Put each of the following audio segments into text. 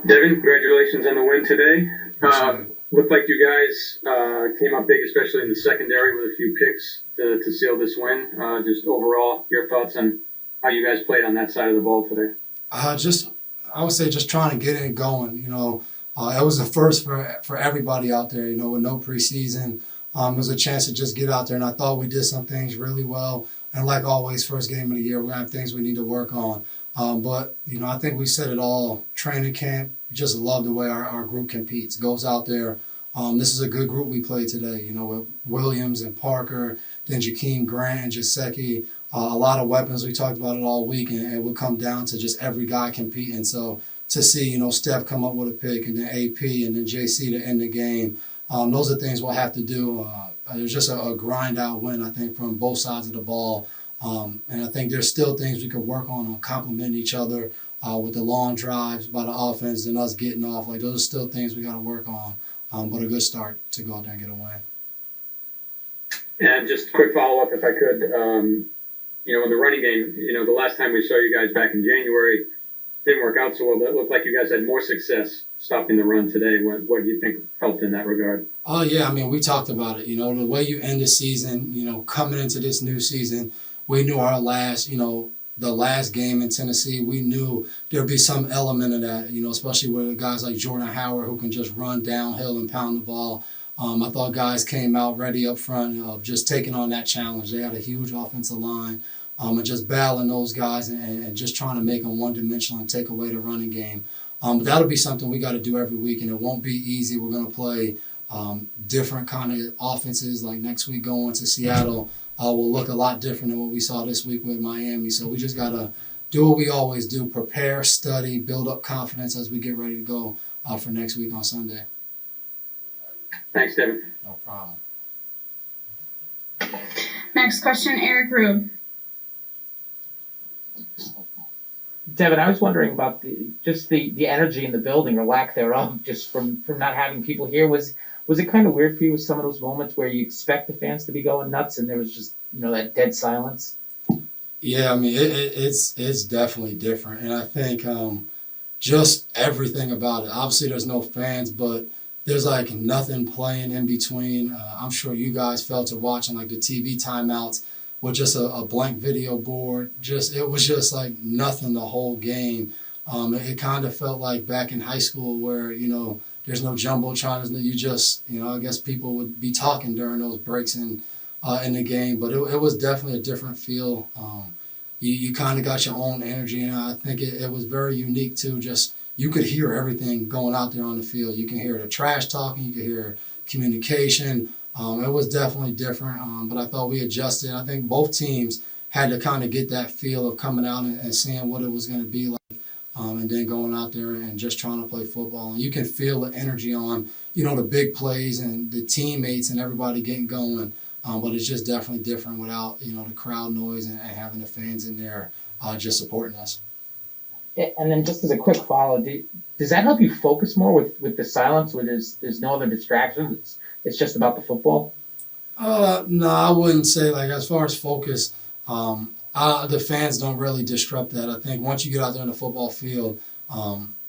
Devin, congratulations on the win today. Looked like you guys came up big, especially in the secondary with a few picks to seal this win. Just overall, your thoughts on how you guys played on that side of the ball today? I would say just trying to get it going. It was the first for everybody out there. With no preseason, it was a chance to just get out there, and I thought we did some things really well. And like always, first game of the year, we have things we need to work on. But I think we said it all. Training camp, just love the way our group competes, goes out there. This is a good group we played today. With Williams and Parker, then Jakeem Grant and Jaceki. A lot of weapons. We talked about it all week, and it would come down to just every guy competing. So to see Steph come up with a pick, and then AP, and then JC to end the game, those are things we'll have to do. It was just a grind out win, I think, from both sides of the ball. And I think there's still things we could work on complementing each other with the long drives by the offense and us getting off. Like, those are still things we got to work on. But a good start to go out there and get a win. And just a quick follow-up, if I could. In the running game, the last time we saw you guys back in January, didn't work out so well, but it looked like you guys had more success stopping the run today. What do you think helped in that regard? Oh, yeah. We talked about it. The way you end the season, coming into this new season, we knew our the last game in Tennessee, we knew there'd be some element of that, especially with guys like Jordan Howard who can just run downhill and pound the ball. I thought guys came out ready up front of just taking on that challenge. They had a huge offensive line, and just battling those guys and just trying to make them one-dimensional and take away the running game. But that'll be something we got to do every week, and it won't be easy. We're going to play different kind of offenses. Like next week going to Seattle will look a lot different than what we saw this week with Miami. So we just got to do what we always do, prepare, study, build up confidence as we get ready to go for next week on Sunday. Thanks, Devin. No problem. Next question, Eric Rube. Devin, I was wondering about the energy in the building or lack thereof, just from not having people here. Was it kind of weird for you with some of those moments where you expect the fans to be going nuts and there was just that dead silence? Yeah, it's definitely different, and I think just everything about it. Obviously, there's no fans, but there's like nothing playing in between. I'm sure you guys felt it watching like the TV timeouts with just a blank video board. It was just like nothing the whole game. It kind of felt like back in high school where there's no jumbotron. You just I guess people would be talking during those breaks in the game, but it was definitely a different feel. You kind of got your own energy, and I think it was very unique too. Just you could hear everything going out there on the field. You can hear the trash talking. You could hear communication. It was definitely different, but I thought we adjusted. I think both teams had to kind of get that feel of coming out and seeing what it was going to be like, and then going out there and just trying to play football. And you can feel the energy on, the big plays and the teammates and everybody getting going. But it's just definitely different without, the crowd noise and having the fans in there just supporting us. And then just as a quick follow, does that help you focus more with the silence where there's no other distractions? It's just about the football? No, I wouldn't say like as far as focus, the fans don't really disrupt that. I think once you get out there on the football field,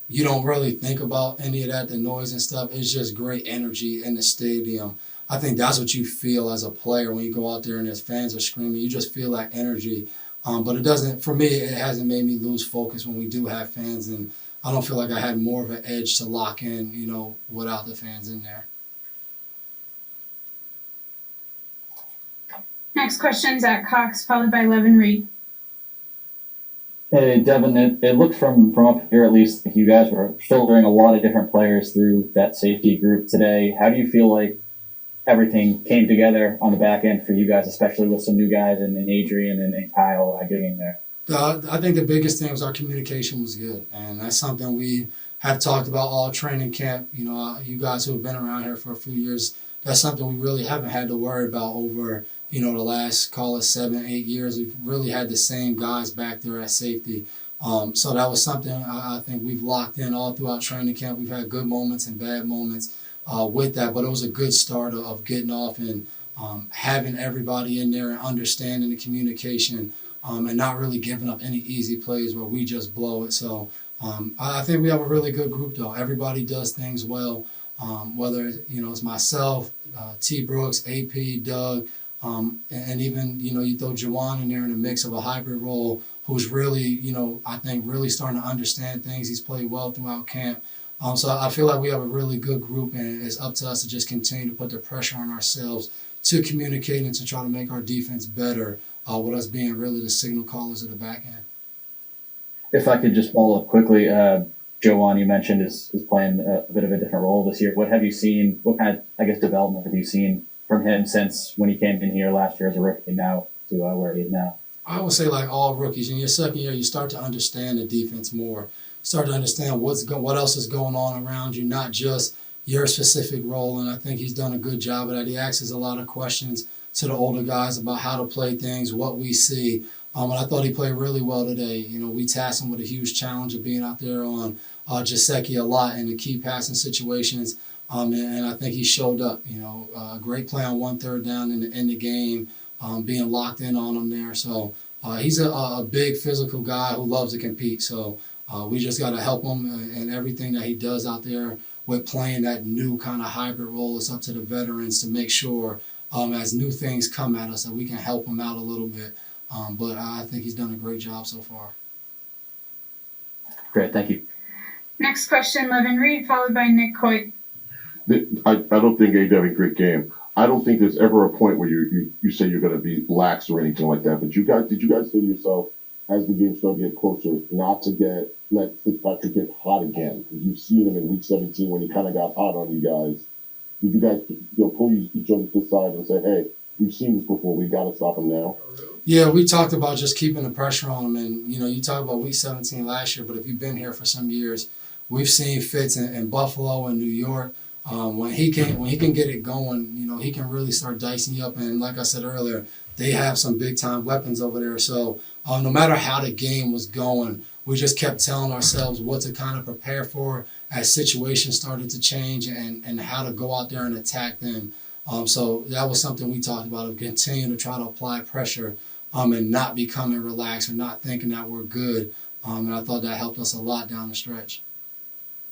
you don't really think about any of that, the noise and stuff. It's just great energy in the stadium. I think that's what you feel as a player when you go out there and there's fans are screaming. You just feel that energy. But it doesn't, for me, it hasn't made me lose focus when we do have fans. And I don't feel like I had more of an edge to lock in, without the fans in there. Next question, Zach Cox, followed by Levin Reed. Hey, Devin, it looked from up here at least like you guys were filtering a lot of different players through that safety group today. How do you feel like everything came together on the back end for you guys, especially with some new guys and Adrian and Kyle getting there? I think the biggest thing was our communication was good, and that's something we have talked about all training camp. You guys who have been around here for a few years, that's something we really haven't had to worry about over the last, call it 7-8 years. We've really had the same guys back there at safety. So that was something I think we've locked in all throughout training camp. We've had good moments and bad moments with that, but it was a good start of getting off and having everybody in there and understanding the communication and not really giving up any easy plays where we just blow it. So I think we have a really good group though. Everybody does things well. Whether it's myself, T. Brooks, AP, Doug, and even you throw Juwan in there in a mix of a hybrid role, who's really I think really starting to understand things. He's played well throughout camp. So I feel like we have a really good group, and it's up to us to just continue to put the pressure on ourselves to communicate and to try to make our defense better. With us being really the signal callers at the back end. If I could just follow up quickly, Joejuan, you mentioned is playing a bit of a different role this year. What have you seen? What kind of, I guess, development have you seen from him since when he came in here last year as a rookie now to where he is now? I would say like all rookies, in your second year, you start to understand the defense more. Start to understand what else is going on around you, not just your specific role. And I think he's done a good job of that. He asks a lot of questions to the older guys about how to play things, what we see. And I thought he played really well today. We tasked him with a huge challenge of being out there on Jaceki a lot in the key passing situations. And I think he showed up. A great play on 1/3 down in the game, being locked in on him there. So he's a big physical guy who loves to compete. So we just got to help him in everything that he does out there with playing that new kind of hybrid role. It's up to the veterans to make sure as new things come at us that we can help him out a little bit. But I think he's done a great job so far. Great, thank you. Next question, Levin Reed, followed by Nick Coit. I don't think A. Devin, great game. I don't think there's ever a point where you say you're going to be lax or anything like that. But did you guys say to yourself as the game started to get closer not to let Fitzpatrick get hot again? Because you've seen him in Week 17 when he kind of got hot on you guys. Did you guys pull each other to the side and say, hey, we've seen this before, we got to stop him now? Yeah, we talked about just keeping the pressure on him. And, you talk about Week 17 last year, but if you've been here for some years, we've seen Fitz in Buffalo and New York. When he can get it going, he can really start dicing you up. And like I said earlier, they have some big-time weapons over there. So no matter how the game was going, we just kept telling ourselves what to kind of prepare for as situations started to change and how to go out there and attack them. So that was something we talked about, of continuing to try to apply pressure and not becoming relaxed or not thinking that we're good. And I thought that helped us a lot down the stretch.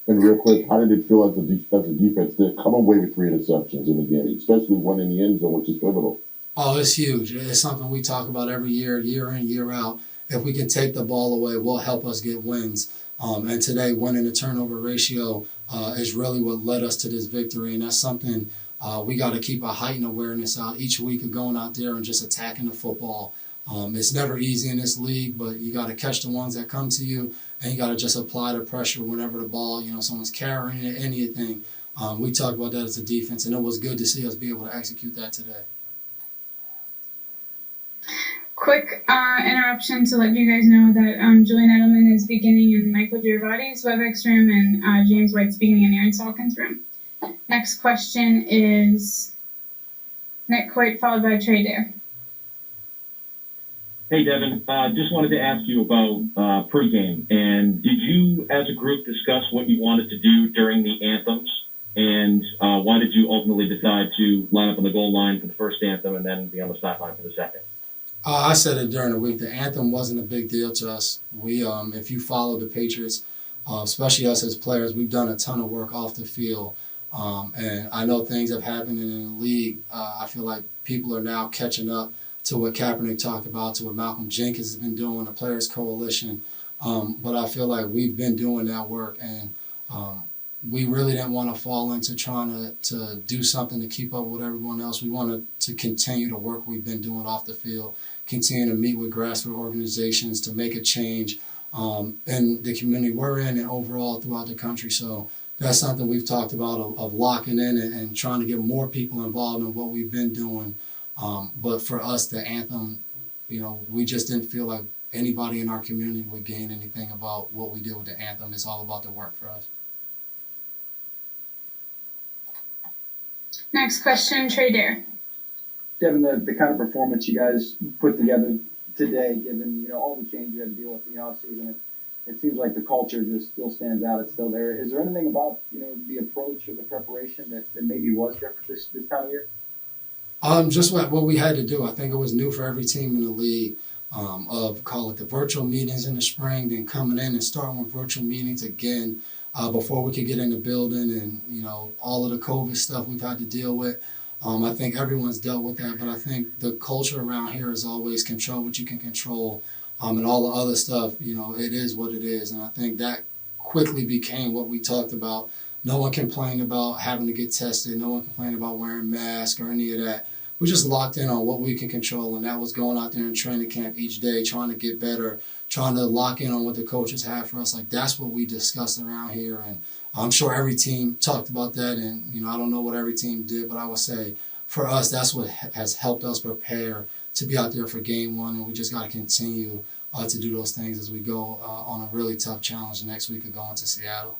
And real quick, how did it feel as a defense to come away with 3 interceptions in the game, especially one in the end zone, which is pivotal? Oh, it's huge. It's something we talk about every year, year in, year out. If we can take the ball away, will help us get wins. And today, winning the turnover ratio is really what led us to this victory. And that's something we got to keep a heightened awareness out each week of going out there and just attacking the football. It's never easy in this league, but you got to catch the ones that come to you, and you got to just apply the pressure whenever the ball, someone's carrying it, anything. We talked about that as a defense, and it was good to see us be able to execute that today. Quick interruption to let you guys know that Julian Edelman is beginning in Michael Giovati's WebEx room, and James White's beginning in Aaron Salkin's room. Next question is Nick Coit, followed by Trey Dare. Hey, Devin, just wanted to ask you about pregame. And did you, as a group, discuss what you wanted to do during the anthems? And why did you ultimately decide to line up on the goal line for the first anthem and then be on the sideline for the second? I said it during the week. The anthem wasn't a big deal to us. We, if you follow the Patriots, especially us as players, we've done a ton of work off the field. And I know things have happened in the league. I feel like people are now catching up to what Kaepernick talked about, to what Malcolm Jenkins has been doing, the Players Coalition. But I feel like we've been doing that work, and we really didn't want to fall into trying to do something to keep up with everyone else. We wanted to continue the work we've been doing off the field, continue to meet with grassroots organizations to make a change in the community we're in and overall throughout the country. So that's something we've talked about of locking in and trying to get more people involved in what we've been doing. But for us, the anthem, we just didn't feel like anybody in our community would gain anything about what we did with the anthem. It's all about the work for us. Next question, Trey Dare. Devin, the kind of performance you guys put together today, given all the change you had to deal with in the offseason, it seems like the culture just still stands out. It's still there. Is there anything about the approach or the preparation that maybe was different this time of year? Just what we had to do. I think it was new for every team in the league. of call it the virtual meetings in the spring, then coming in and starting with virtual meetings again before we could get in the building, and all of the COVID stuff we've had to deal with. I think everyone's dealt with that, but I think the culture around here is always control what you can control, and all the other stuff. It is what it is, and I think that quickly became what we talked about. No one complained about having to get tested. No one complained about wearing masks or any of that. We just locked in on what we can control, and that was going out there in training camp each day, trying to get better, trying to lock in on what the coaches have for us. Like, that's what we discussed around here, and I'm sure every team talked about that. And I don't know what every team did, but I would say for us, that's what has helped us prepare to be out there for game one, and we just got to continue to do those things as we go on a really tough challenge next week of going to Seattle.